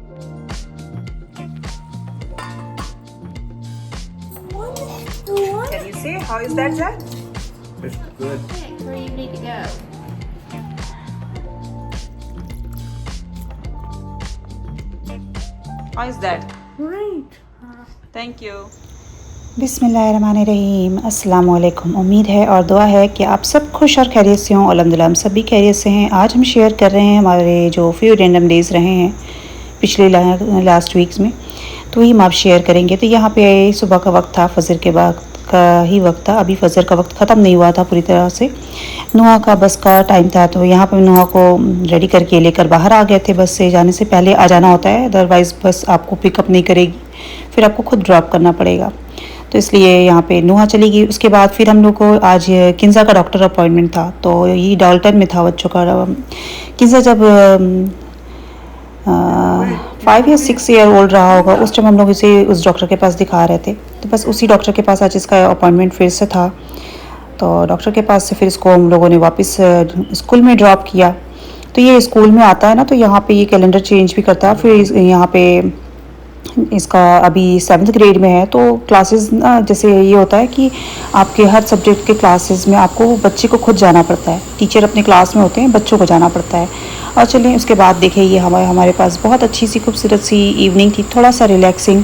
Can you see how is that, Jack? It's good. Where do you need to go? How is that? Right. Thank you. बिस्मिल्लाहिर्रहमानिर्रहीम, अस्सलाम वालेकुम। उम्मीद है और दुआ है कि आप सब खुश और खैरियत से हों। अल्हम्दुलिल्लाह हम सब भी खैरियत से हैं। आज हम शेयर कर रहे हैं हमारे जो फ्यू रैंडम डेज़ रहे हैं पिछले लास्ट वीक्स में, तो वही हम आप शेयर करेंगे। तो यहाँ पे सुबह का वक्त था, फजर के बाद का ही वक्त था। अभी फजर का वक्त ख़त्म नहीं हुआ था पूरी तरह से। नुआ का बस का टाइम था, तो यहाँ पे नुआ को रेडी करके लेकर बाहर आ गए थे। बस से जाने से पहले आ जाना होता है, अदरवाइज़ बस आपको पिकअप नहीं करेगी, फिर आपको खुद ड्रॉप करना पड़ेगा। तो इसलिए यहाँ पे नुहा चली गई। उसके बाद फिर हम लोग को आज किन्जा का डॉक्टर अपॉइंटमेंट था, तो ये डाल्टन में था बच्चों का। किन्जा जब 5 या 6 ईयर ओल्ड रहा होगा, उस टाइम हम लोग इसे उस डॉक्टर के पास दिखा रहे थे। तो बस उसी डॉक्टर के पास आज इसका अपॉइंटमेंट फिर से था। तो डॉक्टर के पास से फिर इसको हम लोगों ने वापस स्कूल में ड्रॉप किया। तो ये स्कूल में आता है ना, तो यहाँ पे ये कैलेंडर चेंज भी करता है। फिर यहाँ पे इसका अभी 7th ग्रेड में है, तो क्लासेस ना जैसे ये होता है कि आपके हर सब्जेक्ट के क्लासेस में आपको बच्चे को खुद जाना पड़ता है। टीचर अपने क्लास में होते हैं, बच्चों को जाना पड़ता है। और चलिए उसके बाद देखें, ये हमारे पास बहुत अच्छी सी खूबसूरत सी इवनिंग थी, थोड़ा सा रिलैक्सिंग।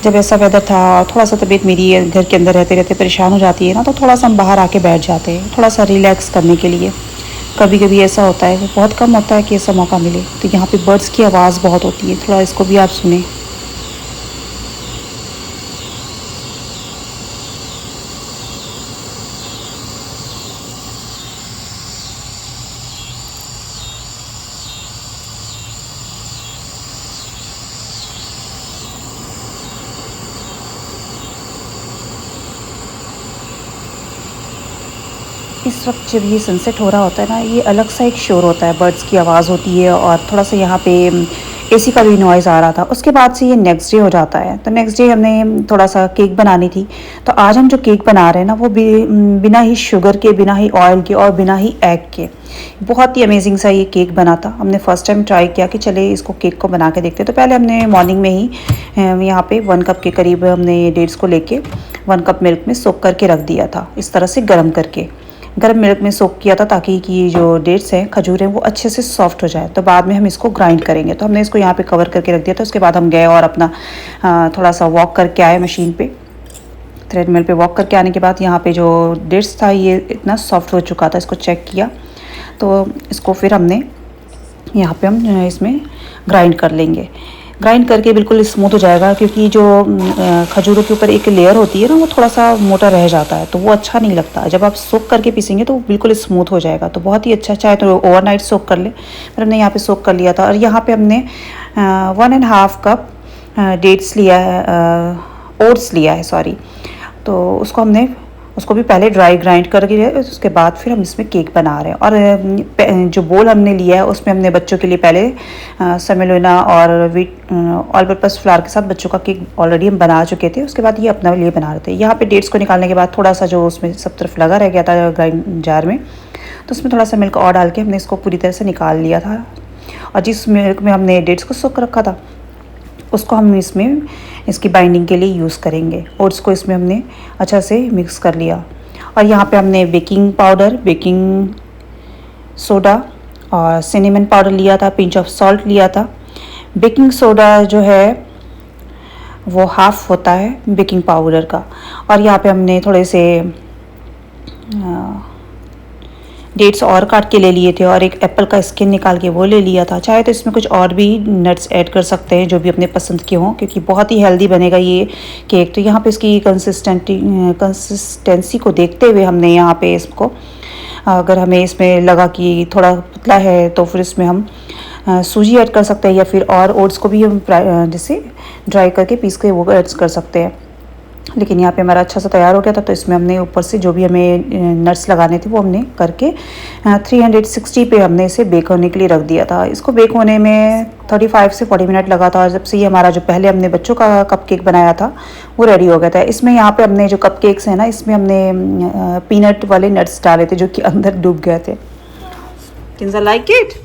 जब ऐसा वेदर था, थोड़ा सा तबीयत मेरी घर के अंदर रहते रहते परेशान हो जाती है ना, तो थोड़ा सा हम बाहर आके बैठ जाते हैं थोड़ा सा रिलैक्स करने के लिए। कभी कभी ऐसा होता है, बहुत कम होता है कि ऐसा मौका मिले। तो यहाँ पे बर्ड्स की आवाज़ बहुत होती है, थोड़ा इसको भी आप सुने। इस वक्त जब ये सनसेट हो रहा होता है ना, ये अलग सा एक शोर होता है, बर्ड्स की आवाज़ होती है और थोड़ा सा यहाँ पे एसी का भी नॉइज़ आ रहा था। उसके बाद से ये नेक्स्ट डे हो जाता है। तो नेक्स्ट डे हमने थोड़ा सा केक बनानी थी। तो आज हम जो केक बना रहे हैं ना, वो बिना ही शुगर के, बिना ही ऑयल के और बिना ही एग के, बहुत ही अमेजिंग सा ये केक बना था। हमने फ़र्स्ट टाइम ट्राई किया कि चले इसको केक को बना के देखते। तो पहले हमने मॉर्निंग में ही यहाँ पे 1 कप के करीब हमने डेट्स को लेके 1 कप मिल्क में सोक करके रख दिया था, इस तरह से गर्म करके। गर्म मिल्क में सोक किया था ताकि कि जो डेट्स हैं, खजूर हैं, वो अच्छे से सॉफ्ट हो जाए। तो बाद में हम इसको ग्राइंड करेंगे। तो हमने इसको यहाँ पे कवर करके रख दिया था। उसके बाद हम गए और अपना थोड़ा सा वॉक करके आए मशीन पे, थ्रेडमिल पे वॉक करके आने के बाद यहाँ पे जो डेट्स था ये इतना सॉफ्ट हो चुका था, इसको चेक किया। तो इसको फिर हमने यहाँ पे हम इसमें ग्राइंड कर लेंगे। ग्राइंड करके बिल्कुल स्मूथ हो जाएगा, क्योंकि जो खजूरों के ऊपर एक लेयर होती है ना, वो थोड़ा सा मोटा रह जाता है, तो वो अच्छा नहीं लगता। जब आप सोक करके पीसेंगे तो बिल्कुल स्मूथ हो जाएगा। तो बहुत ही अच्छा, चाहे तो ओवरनाइट सोक कर ले, पर हमने यहाँ पे सोक कर लिया था। और यहाँ पे हमने 1.5 कप डेट्स लिया है, ओट्स लिया है, सॉरी। तो उसको भी पहले ड्राई ग्राइंड करके, उसके बाद फिर हम इसमें केक बना रहे हैं। और जो बोल हमने लिया है उसमें हमने बच्चों के लिए पहले सेमेलोना और ऑल पर्पस फ्लावर के साथ बच्चों का केक ऑलरेडी हम बना चुके थे। उसके बाद ये अपने लिए बना रहे थे। यहाँ पे डेट्स को निकालने के बाद थोड़ा सा जो उसमें सब तरफ लगा रह गया था ग्राइंड जार में, तो उसमें थोड़ा सा मिल्क और डाल के हमने इसको पूरी तरह से निकाल लिया था। और जिस मिल्क में हमने डेट्स को सोक रखा था, उसको हम इसमें इसकी बाइंडिंग के लिए यूज़ करेंगे। ओट्स को इसमें हमने अच्छा से मिक्स कर लिया। और यहाँ पे हमने बेकिंग पाउडर, बेकिंग सोडा और सिनेमन पाउडर लिया था, पिंच ऑफ सॉल्ट लिया था। बेकिंग सोडा जो है वो हाफ़ होता है बेकिंग पाउडर का। और यहाँ पे हमने थोड़े से डेट्स और काट के ले लिए थे और एक एप्पल का स्किन निकाल के वो ले लिया था। चाहे तो इसमें कुछ और भी नट्स ऐड कर सकते हैं जो भी अपने पसंद के हों, क्योंकि बहुत ही हेल्दी बनेगा ये केक। तो यहाँ पे इसकी कंसिस्टेंसी को देखते हुए हमने यहाँ पे इसको, अगर हमें इसमें लगा कि थोड़ा पतला है तो फिर इसमें हम सूजी ऐड कर सकते हैं, या फिर और ओट्स को भी हम जैसे ड्राई करके पीस के वो ऐड कर सकते हैं। लेकिन यहाँ पे हमारा अच्छा सा तैयार हो गया था। तो इसमें हमने ऊपर से जो भी हमें नट्स लगाने थे वो हमने करके 360 पे हमने इसे बेक होने के लिए रख दिया था। इसको बेक होने में 35 से 40 मिनट लगा था। और जब से ये हमारा जो पहले हमने बच्चों का कपकेक बनाया था वो रेडी हो गया था। इसमें यहाँ पे हमने जो कपकेक्स हैं ना, इसमें हमने पीनट वाले नट्स डाले थे जो कि अंदर डूब गए थे। Kinza like it?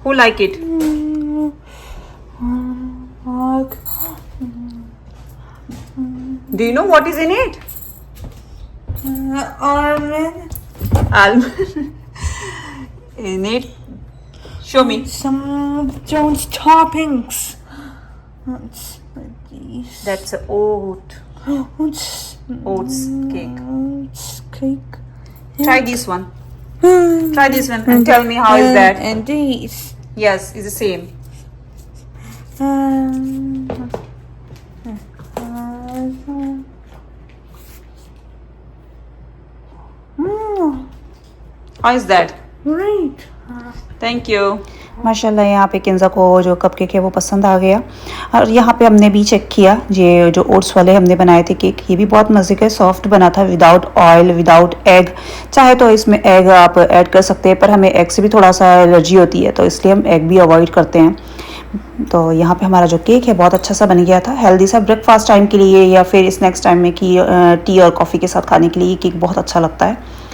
Who like it? Do you know what is in it? Almond. Almond. In it. Show me. Some Jones toppings. What's these? That's a oat. What's Oats cake. Oats cake? Try this one. Try this one and tell me how is that. And these. Yes, it's the same. How is that? Right. Thank you. माशाल्लाह यहाँ पे किंजा को जो cupcake है वो पसंद आ गया। और यहाँ पे हमने भी चेक किया, ये जो ओट्स वाले हमने बनाए थे केक, ये भी बहुत मज़े का सॉफ्ट बना था, विदाउट ऑयल, विदाउट एग। चाहे तो इसमें एग आप ऐड कर सकते हैं, पर हमें एग से भी थोड़ा सा एलर्जी होती है, तो इसलिए हम एग भी अवॉइड करते हैं। तो यहाँ पे हमारा जो केक है बहुत अच्छा सा बन गया था, हेल्दी सा ब्रेकफास्ट टाइम के लिए या फिर स्नैक्स टाइम में कि टी और कॉफ़ी के साथ खाने के लिए ये केक बहुत अच्छा लगता है।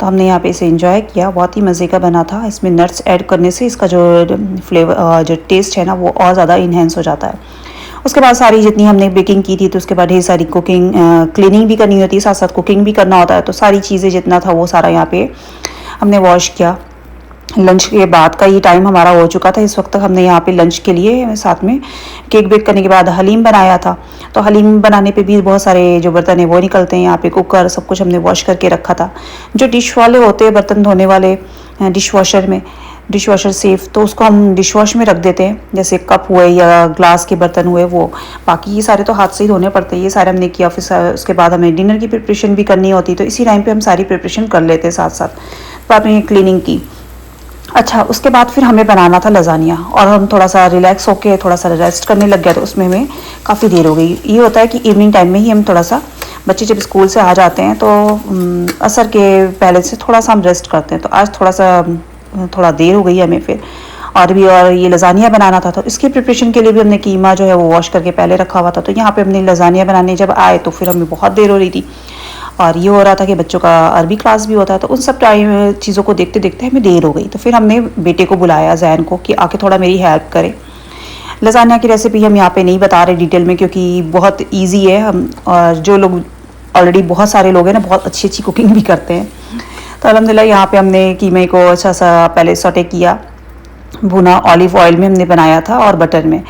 तो हमने यहाँ पे इसे एंजॉय किया, बहुत ही मज़े का बना था। इसमें नट्स ऐड करने से इसका जो फ्लेवर जो टेस्ट है ना वो और ज़्यादा इन्हेंस हो जाता है। उसके बाद सारी जितनी हमने बेकिंग की थी, तो उसके बाद ढेर सारी कुकिंग क्लीनिंग भी करनी होती है, साथ साथ कुकिंग भी करना होता है। तो सारी चीज़ें जितना था वो सारा यहाँ पे हमने वॉश किया। लंच के बाद का ये टाइम हमारा हो चुका था। इस वक्त तक हमने यहाँ पे लंच के लिए साथ में केक बेक करने के बाद हलीम बनाया था। तो हलीम बनाने पे भी बहुत सारे जो बर्तन है वो निकलते हैं, यहाँ पे कुकर सब कुछ हमने वॉश करके रखा था। जो डिश वाले होते हैं बर्तन धोने वाले डिश वॉशर सेफ, तो उसको हम डिश वॉश में रख देते हैं, जैसे कप हुए या ग्लास के बर्तन हुए वो। बाकी ये सारे तो हाथ से ही धोने पड़ते हैं, ये सारे हमने किया। फिर उसके बाद हमें डिनर की प्रिपरेशन भी करनी होती, तो इसी टाइम पर हम सारी प्रिपरेशन कर लेते हैं साथ साथ। बाद में क्लीनिंग की। अच्छा, उसके बाद फिर हमें बनाना था लजानिया, और हम थोड़ा सा रिलैक्स होके थोड़ा सा रेस्ट करने लग गया, तो उसमें हमें काफ़ी देर हो गई। ये होता है कि इवनिंग टाइम में ही हम थोड़ा सा, बच्चे जब स्कूल से आ जाते हैं तो असर के पहले से थोड़ा सा हम रेस्ट करते हैं। तो आज थोड़ा देर हो गई हमें फिर, और ये लजानिया बनाना था। तो इसकी प्रिपरेशन के लिए भी हमने कीमा जो है वो वॉश करके पहले रखा हुआ था। तो यहाँ पे हमने लजानिया बनाने जब आए तो फिर हमें बहुत देर हो रही थी, और ये हो रहा था कि बच्चों का अरबी क्लास भी होता है, तो उन सब टाइम चीज़ों को देखते देखते हमें देर हो गई। तो फिर हमने बेटे को बुलाया, जैन को, कि आके थोड़ा मेरी हेल्प करे। लजानिया की रेसिपी हम यहाँ पे नहीं बता रहे डिटेल में, क्योंकि बहुत ईजी है। हम और जो लोग ऑलरेडी बहुत सारे लोग हैं ना, बहुत अच्छी अच्छी कुकिंग भी करते हैं। तो अल्हम्दुलिल्लाह यहाँ पे हमने कीमे को अच्छा सा पहले सौटे किया, भुना, ऑलिव ऑयल में हमने बनाया था और बटर में।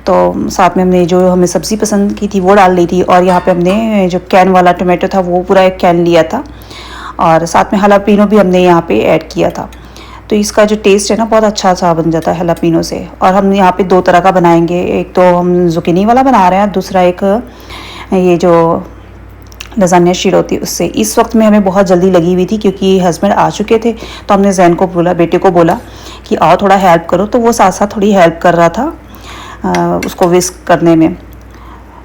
तो साथ में हमने जो हमें सब्ज़ी पसंद की थी वो डाल ली थी, और यहाँ पे हमने जो कैन वाला टोमेटो था वो पूरा एक कैन लिया था, और साथ में हलापीनो भी हमने यहाँ पे ऐड किया था। तो इसका जो टेस्ट है ना बहुत अच्छा सा बन जाता है हलापीनो से। और हम यहाँ पे दो तरह का बनाएंगे, एक तो हम जुकीनी वाला बना रहे हैं, दूसरा एक ये जो लजानिया शीट होती है उससे। इस वक्त में हमें बहुत जल्दी लगी हुई थी क्योंकि हस्बैंड आ चुके थे, तो हमने जैन को बोला, बेटे को बोला कि आओ थोड़ा हेल्प करो। तो वो साथ साथ थोड़ी हेल्प कर रहा था उसको विस्क करने में।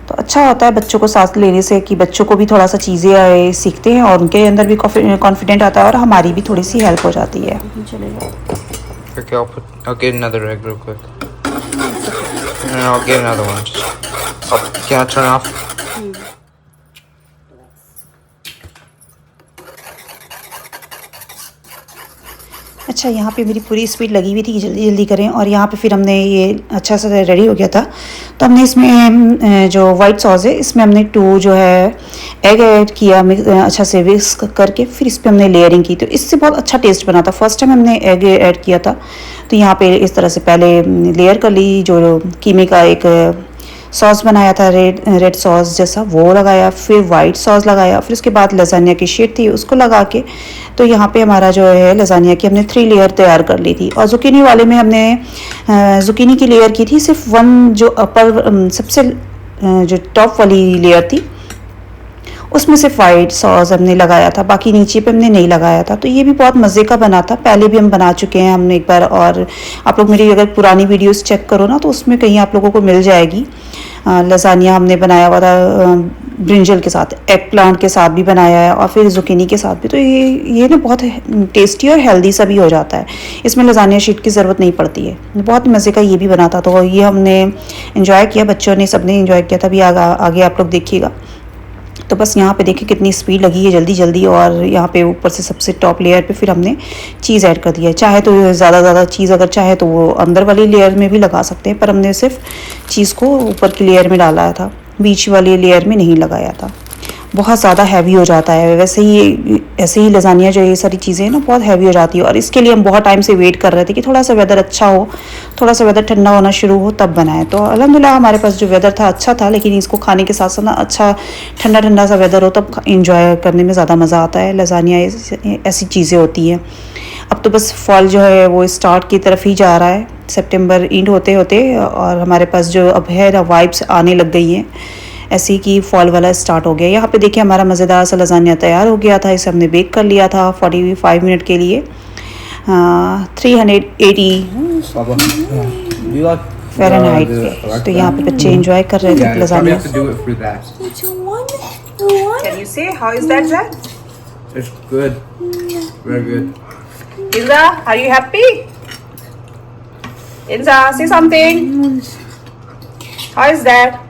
तो अच्छा होता है बच्चों को साथ लेने से, कि बच्चों को भी थोड़ा सा चीज़ें सीखते हैं और उनके अंदर भी कॉन्फिडेंट आता है, और हमारी भी थोड़ी सी हेल्प हो जाती है। Okay, I'll get another egg real quick. And I'll get another one. Can I turn off? अच्छा, यहाँ पे मेरी पूरी स्पीड लगी हुई थी कि जल्दी जल्दी करें, और यहाँ पे फिर हमने ये अच्छा सा रेडी हो गया था। तो हमने इसमें जो वाइट सॉस है इसमें हमने 2 जो है एग ऐड किया, अच्छा से विस्क करके, फिर इस पर हमने लेयरिंग की। तो इससे बहुत अच्छा टेस्ट बना था। फर्स्ट टाइम हमने एग ऐड किया था, तो यहाँ पे इस तरह से पहले लेयर कर ली, जो कीमे का एक सॉस बनाया था रेड सॉस जैसा वो लगाया, फिर वाइट सॉस लगाया, फिर उसके बाद लजानिया की शीट थी उसको लगा के। तो यहाँ पे हमारा जो है लजानिया की हमने 3 लेयर तैयार कर ली थी। और जुकीनी वाले में हमने जुकीनी की लेयर की थी सिर्फ 1, जो अपर सबसे जो टॉप वाली लेयर थी उसमें सिर्फ वाइट सॉस हमने लगाया था, बाकी नीचे पे हमने नहीं लगाया था। तो ये भी बहुत मज़े का बना था, पहले भी हम बना चुके हैं हमने एक बार, और आप लोग मेरी अगर पुरानी वीडियोस चेक करो ना तो उसमें कहीं आप लोगों को मिल जाएगी। लजानिया हमने बनाया हुआ था ब्रिंजल के साथ, एग प्लांट के साथ भी बनाया है, और फिर जुकीनी के साथ भी। तो ये ना बहुत टेस्टी और हेल्दी सा भी हो जाता है, इसमें लजानिया शीट की ज़रूरत नहीं पड़ती है। बहुत मज़े का ये भी बना था। तो ये हमने इंजॉय किया, बच्चों ने सबने इंजॉय किया था। अभी आगे आप लोग देखिएगा। तो बस यहाँ पे देखिए कितनी स्पीड लगी है जल्दी जल्दी, और यहाँ पे ऊपर से सबसे टॉप लेयर पे फिर हमने चीज़ ऐड कर दिया है। चाहे तो ज़्यादा चीज़ अगर चाहे तो वो अंदर वाली लेयर में भी लगा सकते हैं, पर हमने सिर्फ चीज़ को ऊपर की लेयर में डाला था, बीच वाली लेयर में नहीं लगाया था। बहुत ज़्यादा हैवी हो जाता है, वैसे ही ऐसे ही लजानिया जो ये सारी चीज़ें ना बहुत हैवी हो जाती है, और इसके लिए हम बहुत टाइम से वेट कर रहे थे कि थोड़ा सा वेदर अच्छा हो, थोड़ा सा वेदर ठंडा होना शुरू हो तब बनाए। तो अल्हम्दुलिल्लाह हमारे पास जो वेदर था अच्छा था, लेकिन इसको खाने के साथ साथ ना अच्छा ठंडा ठंडा सा वेदर हो तब इंजॉय करने में ज़्यादा मज़ा आता है। लजानिया ऐसी चीज़ें होती हैं। अब तो बस फॉल जो है वो स्टार्ट की तरफ ही जा रहा है, सितंबर एंड होते होते, और हमारे पास जो अब है ना वाइब्स आने लग गई हैं ऐसे ही कि फॉल वाला स्टार्ट हो गया। यहाँ पे देखिए हमारा मज़ेदार सा लजानिया तैयार हो गया था। इसे हमने बेक कर लिया था 45 मिनट के लिए 380 फ़ारेनहाइट पे। तो यहाँ पे बच्चे एंजॉय कर रहे थे lasagne. Can you say how is that, Zach? It's good. Very good. Inza, are you happy? Inza, say something. How is that?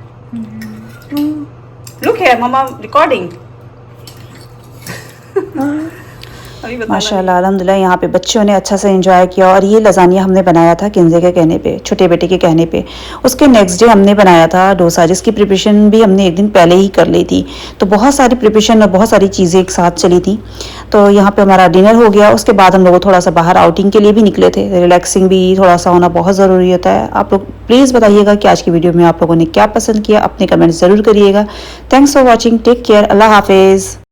Look here, Mama recording. अभी बताना। माशाल्लाह अल्हम्दुलिल्लाह यहाँ पे बच्चों ने अच्छा से एंजॉय किया। और ये लजानिया हमने बनाया था किंजे के कहने पे, छोटे बेटे के कहने पे। उसके नेक्स्ट डे हमने बनाया था डोसा, जिसकी प्रिपरेशन भी हमने एक दिन पहले ही कर ली थी। तो बहुत सारी प्रिपरेशन और बहुत सारी चीज़ें एक साथ चली थी। तो यहाँ पे हमारा डिनर हो गया। उसके बाद हम लोग थोड़ा सा बाहर आउटिंग के लिए भी निकले थे। रिलैक्सिंग भी थोड़ा सा होना बहुत ज़रूरी होता है। आप लोग प्लीज़ बताइएगा कि आज की वीडियो में आप लोगों ने क्या पसंद किया, अपने कमेंट ज़रूर करिएगा। Thanks for watching, take care, अल्लाह हाफिज़।